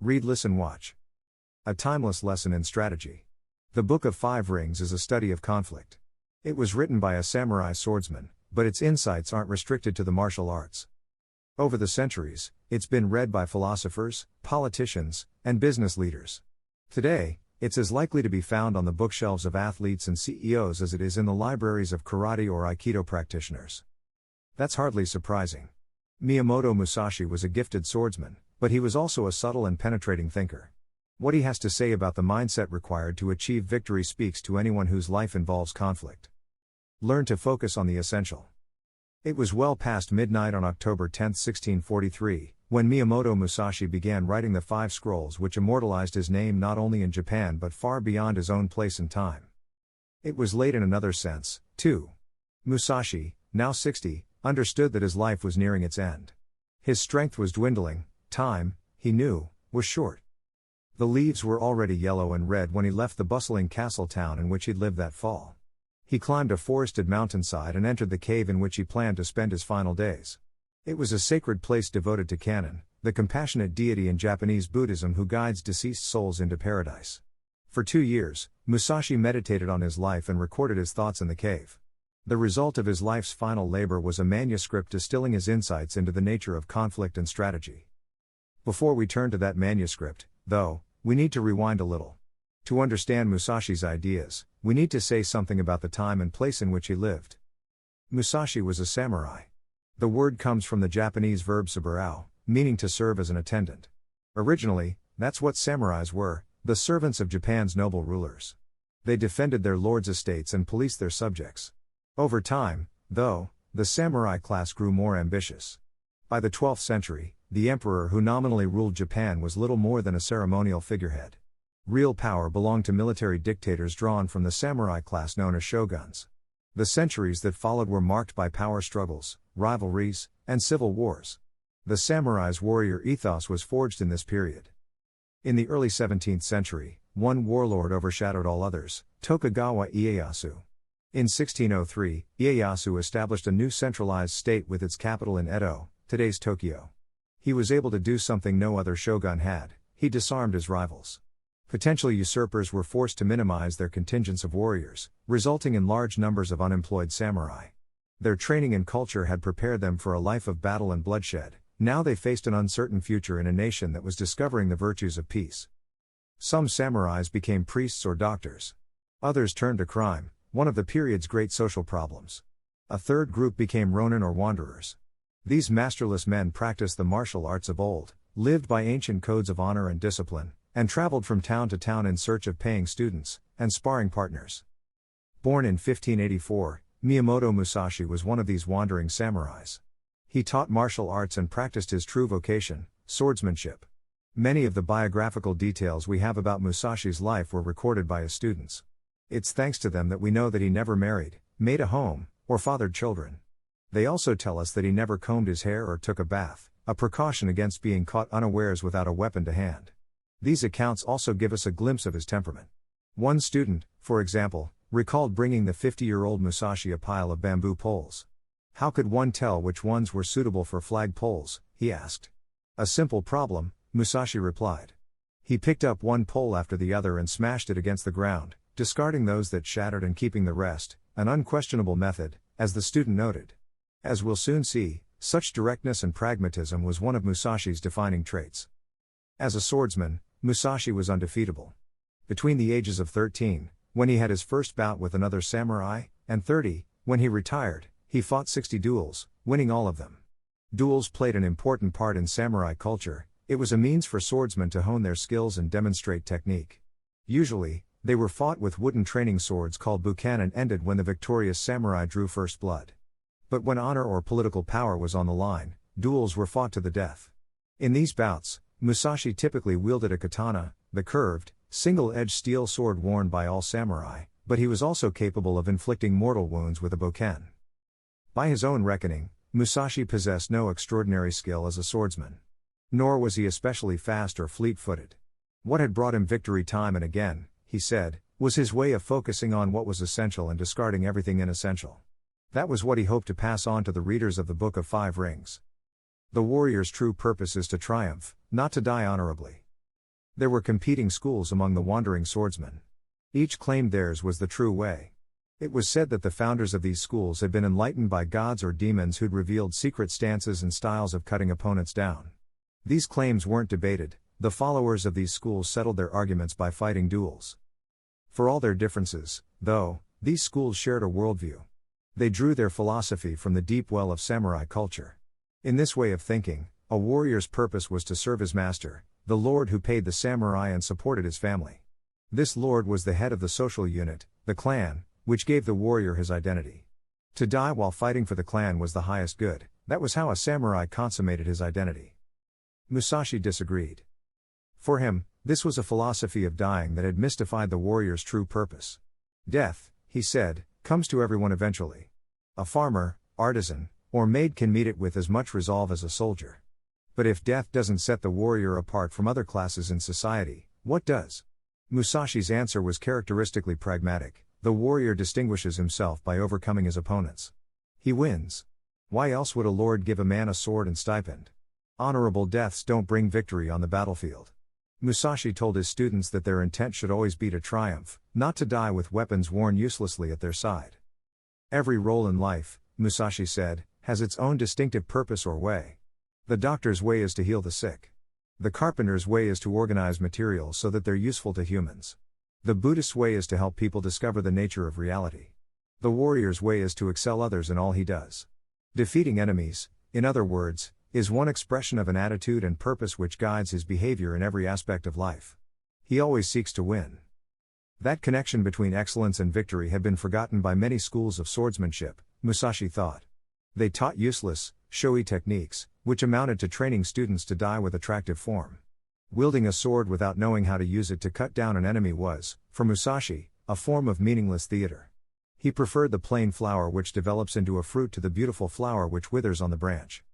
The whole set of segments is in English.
Read, listen, watch. A timeless lesson in strategy. The Book of Five Rings is a study of conflict. It was written by a samurai swordsman, but its insights aren't restricted to the martial arts. Over the centuries, it's been read by philosophers, politicians, and business leaders. Today, it's as likely to be found on the bookshelves of athletes and CEOs as it is in the libraries of karate or aikido practitioners. That's hardly surprising. Miyamoto Musashi was a gifted swordsman, but he was also a subtle and penetrating thinker. What he has to say about the mindset required to achieve victory speaks to anyone whose life involves conflict. Learn to focus on the essential. It was well past midnight on October 10, 1643, when Miyamoto Musashi began writing the Five Scrolls which immortalized his name not only in Japan but far beyond his own place and time. It was late in another sense, too. Musashi, now 60, understood that his life was nearing its end. His strength was dwindling, time, he knew, was short. The leaves were already yellow and red when he left the bustling castle town in which he'd lived that fall. He climbed a forested mountainside and entered the cave in which he planned to spend his final days. It was a sacred place devoted to Kannon, the compassionate deity in Japanese Buddhism who guides deceased souls into paradise. For 2 years, Musashi meditated on his life and recorded his thoughts in the cave. The result of his life's final labor was a manuscript distilling his insights into the nature of conflict and strategy. Before we turn to that manuscript, though, we need to rewind a little. To understand Musashi's ideas, we need to say something about the time and place in which he lived. Musashi was a samurai. The word comes from the Japanese verb saburao, meaning to serve as an attendant. Originally, that's what samurais were, the servants of Japan's noble rulers. They defended their lords' estates and policed their subjects. Over time, though, the samurai class grew more ambitious. By the 12th century, the emperor who nominally ruled Japan was little more than a ceremonial figurehead. Real power belonged to military dictators drawn from the samurai class known as shoguns. The centuries that followed were marked by power struggles, rivalries, and civil wars. The samurai's warrior ethos was forged in this period. In the early 17th century, one warlord overshadowed all others, Tokugawa Ieyasu. In 1603, Ieyasu established a new centralized state with its capital in Edo, today's Tokyo. He was able to do something no other shogun had: he disarmed his rivals. Potential usurpers were forced to minimize their contingents of warriors, resulting in large numbers of unemployed samurai. Their training and culture had prepared them for a life of battle and bloodshed. Now they faced an uncertain future in a nation that was discovering the virtues of peace. Some samurais became priests or doctors. Others turned to crime, one of the period's great social problems. A third group became ronin or wanderers. These masterless men practiced the martial arts of old, lived by ancient codes of honor and discipline, and traveled from town to town in search of paying students and sparring partners. Born in 1584, Miyamoto Musashi was one of these wandering samurais. He taught martial arts and practiced his true vocation, swordsmanship. Many of the biographical details we have about Musashi's life were recorded by his students. It's thanks to them that we know that he never married, made a home, or fathered children. They also tell us that he never combed his hair or took a bath, a precaution against being caught unawares without a weapon to hand. These accounts also give us a glimpse of his temperament. One student, for example, recalled bringing the 50-year-old Musashi a pile of bamboo poles. How could one tell which ones were suitable for flag poles, he asked. A simple problem, Musashi replied. He picked up one pole after the other and smashed it against the ground, discarding those that shattered and keeping the rest, an unquestionable method, as the student noted. As we'll soon see, such directness and pragmatism was one of Musashi's defining traits. As a swordsman, Musashi was undefeatable. Between the ages of 13, when he had his first bout with another samurai, and 30, when he retired, he fought 60 duels, winning all of them. Duels played an important part in samurai culture. It was a means for swordsmen to hone their skills and demonstrate technique. Usually, they were fought with wooden training swords called bukan and ended when the victorious samurai drew first blood. But when honor or political power was on the line, duels were fought to the death. In these bouts, Musashi typically wielded a katana, the curved, single-edged steel sword worn by all samurai, but he was also capable of inflicting mortal wounds with a bokken. By his own reckoning, Musashi possessed no extraordinary skill as a swordsman. Nor was he especially fast or fleet-footed. What had brought him victory time and again, he said, was his way of focusing on what was essential and discarding everything inessential. That was what he hoped to pass on to the readers of the Book of Five Rings. The warrior's true purpose is to triumph, not to die honorably. There were competing schools among the wandering swordsmen. Each claimed theirs was the true way. It was said that the founders of these schools had been enlightened by gods or demons who'd revealed secret stances and styles of cutting opponents down. These claims weren't debated, the followers of these schools settled their arguments by fighting duels. For all their differences, though, these schools shared a worldview. They drew their philosophy from the deep well of samurai culture. In this way of thinking, a warrior's purpose was to serve his master, the lord who paid the samurai and supported his family. This lord was the head of the social unit, the clan, which gave the warrior his identity. To die while fighting for the clan was the highest good, that was how a samurai consummated his identity. Musashi disagreed. For him, this was a philosophy of dying that had mystified the warrior's true purpose. Death, he said, comes to everyone eventually. A farmer, artisan, or maid can meet it with as much resolve as a soldier. But if death doesn't set the warrior apart from other classes in society, what does? Musashi's answer was characteristically pragmatic. The warrior distinguishes himself by overcoming his opponents. He wins. Why else would a lord give a man a sword and stipend? Honorable deaths don't bring victory on the battlefield. Musashi told his students that their intent should always be to triumph, not to die with weapons worn uselessly at their side. Every role in life, Musashi said, has its own distinctive purpose or way. The doctor's way is to heal the sick. The carpenter's way is to organize materials so that they're useful to humans. The Buddhist's way is to help people discover the nature of reality. The warrior's way is to excel others in all he does. Defeating enemies, in other words, is one expression of an attitude and purpose which guides his behavior in every aspect of life. He always seeks to win. That connection between excellence and victory had been forgotten by many schools of swordsmanship, Musashi thought. They taught useless, showy techniques, which amounted to training students to die with attractive form. Wielding a sword without knowing how to use it to cut down an enemy was, for Musashi, a form of meaningless theater. He preferred the plain flower which develops into a fruit to the beautiful flower which withers on the branch.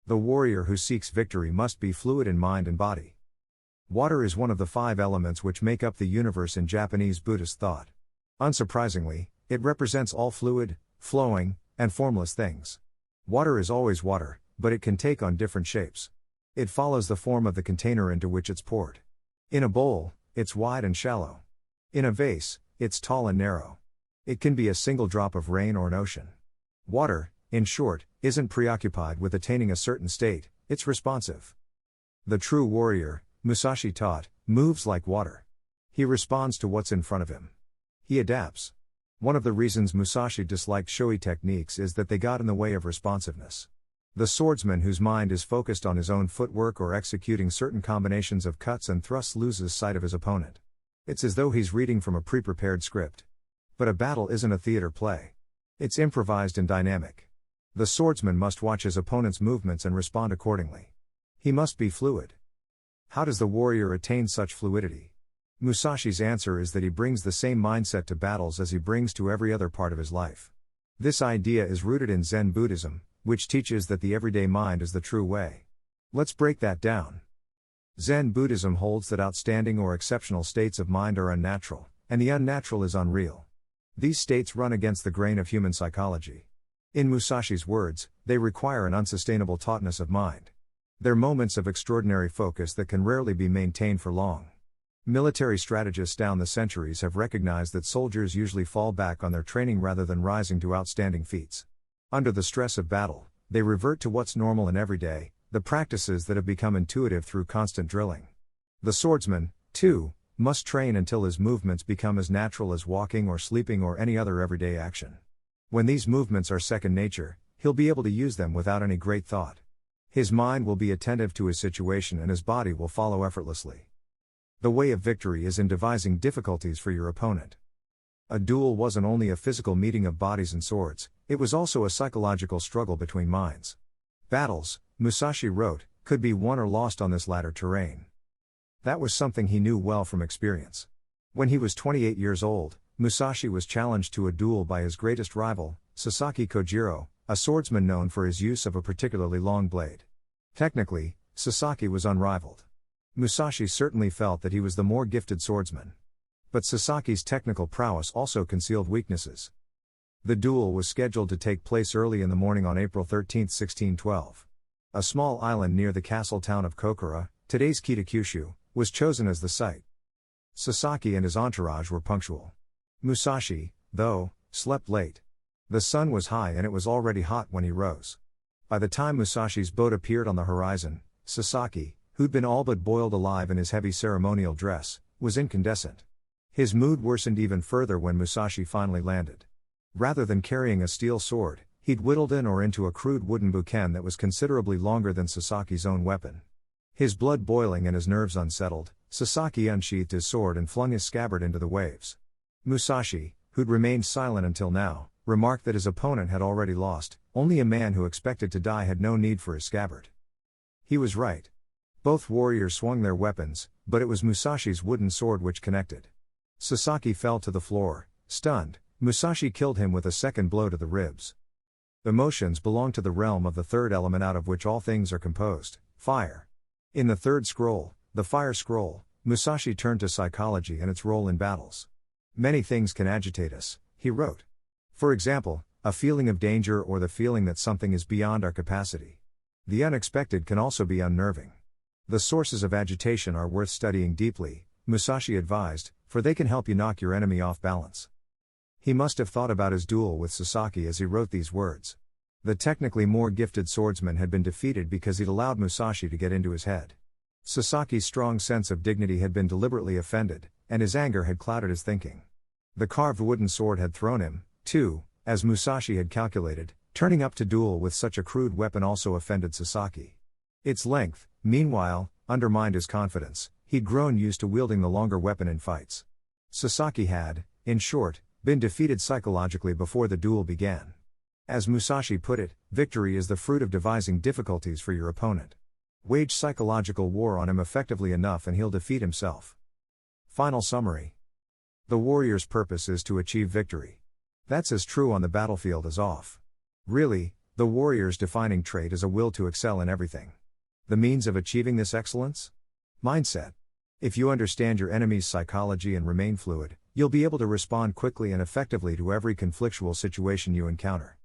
The warrior who seeks victory must be fluid in mind and body. Water is one of the 5 elements which make up the universe in Japanese Buddhist thought. Unsurprisingly, it represents all fluid, flowing, and formless things. Water is always water, but it can take on different shapes. It follows the form of the container into which it's poured. In a bowl, it's wide and shallow. In a vase, it's tall and narrow. It can be a single drop of rain or an ocean. Water, in short, isn't preoccupied with attaining a certain state, it's responsive. The true warrior, Musashi taught, moves like water. He responds to what's in front of him. He adapts. One of the reasons Musashi disliked showy techniques is that they got in the way of responsiveness. The swordsman whose mind is focused on his own footwork or executing certain combinations of cuts and thrusts loses sight of his opponent. It's as though he's reading from a pre-prepared script. But a battle isn't a theater play. It's improvised and dynamic. The swordsman must watch his opponent's movements and respond accordingly. He must be fluid. How does the warrior attain such fluidity? Musashi's answer is that he brings the same mindset to battles as he brings to every other part of his life. This idea is rooted in Zen Buddhism, which teaches that the everyday mind is the true way. Let's break that down. Zen Buddhism holds that outstanding or exceptional states of mind are unnatural, and the unnatural is unreal. These states run against the grain of human psychology. In Musashi's words, they require an unsustainable tautness of mind. They're moments of extraordinary focus that can rarely be maintained for long. Military strategists down the centuries have recognized that soldiers usually fall back on their training rather than rising to outstanding feats. Under the stress of battle, they revert to what's normal and everyday, the practices that have become intuitive through constant drilling. The swordsman, too, must train until his movements become as natural as walking or sleeping or any other everyday action. When these movements are second nature, he'll be able to use them without any great thought. His mind will be attentive to his situation and his body will follow effortlessly. The way of victory is in devising difficulties for your opponent. A duel wasn't only a physical meeting of bodies and swords, it was also a psychological struggle between minds. Battles, Musashi wrote, could be won or lost on this latter terrain. That was something he knew well from experience. When he was 28 years old, Musashi was challenged to a duel by his greatest rival, Sasaki Kojiro, a swordsman known for his use of a particularly long blade. Technically, Sasaki was unrivaled. Musashi certainly felt that he was the more gifted swordsman. But Sasaki's technical prowess also concealed weaknesses. The duel was scheduled to take place early in the morning on April 13, 1612. A small island near the castle town of Kokura, today's Kitakyushu, was chosen as the site. Sasaki and his entourage were punctual. Musashi, though, slept late. The sun was high and it was already hot when he rose. By the time Musashi's boat appeared on the horizon, Sasaki, who'd been all but boiled alive in his heavy ceremonial dress, was incandescent. His mood worsened even further when Musashi finally landed. Rather than carrying a steel sword, he'd whittled in or into a crude wooden bouquin that was considerably longer than Sasaki's own weapon. His blood boiling and his nerves unsettled, Sasaki unsheathed his sword and flung his scabbard into the waves. Musashi, who'd remained silent until now, remarked that his opponent had already lost. Only a man who expected to die had no need for his scabbard. He was right. Both warriors swung their weapons, but it was Musashi's wooden sword which connected. Sasaki fell to the floor, stunned. Musashi killed him with a second blow to the ribs. Emotions belong to the realm of the third element out of which all things are composed, fire. In the third scroll, the Fire Scroll, Musashi turned to psychology and its role in battles. Many things can agitate us, he wrote. For example, a feeling of danger or the feeling that something is beyond our capacity. The unexpected can also be unnerving. The sources of agitation are worth studying deeply, Musashi advised, for they can help you knock your enemy off balance. He must have thought about his duel with Sasaki as he wrote these words. The technically more gifted swordsman had been defeated because he'd allowed Musashi to get into his head. Sasaki's strong sense of dignity had been deliberately offended, and his anger had clouded his thinking. The carved wooden sword had thrown him, too, as Musashi had calculated. Turning up to duel with such a crude weapon also offended Sasaki. Its length, meanwhile, undermined his confidence. He'd grown used to wielding the longer weapon in fights. Sasaki had, in short, been defeated psychologically before the duel began. As Musashi put it, victory is the fruit of devising difficulties for your opponent. Wage psychological war on him effectively enough and he'll defeat himself. Final summary. The warrior's purpose is to achieve victory. That's as true on the battlefield as off. Really, the warrior's defining trait is a will to excel in everything. The means of achieving this excellence? Mindset. If you understand your enemy's psychology and remain fluid, you'll be able to respond quickly and effectively to every conflictual situation you encounter.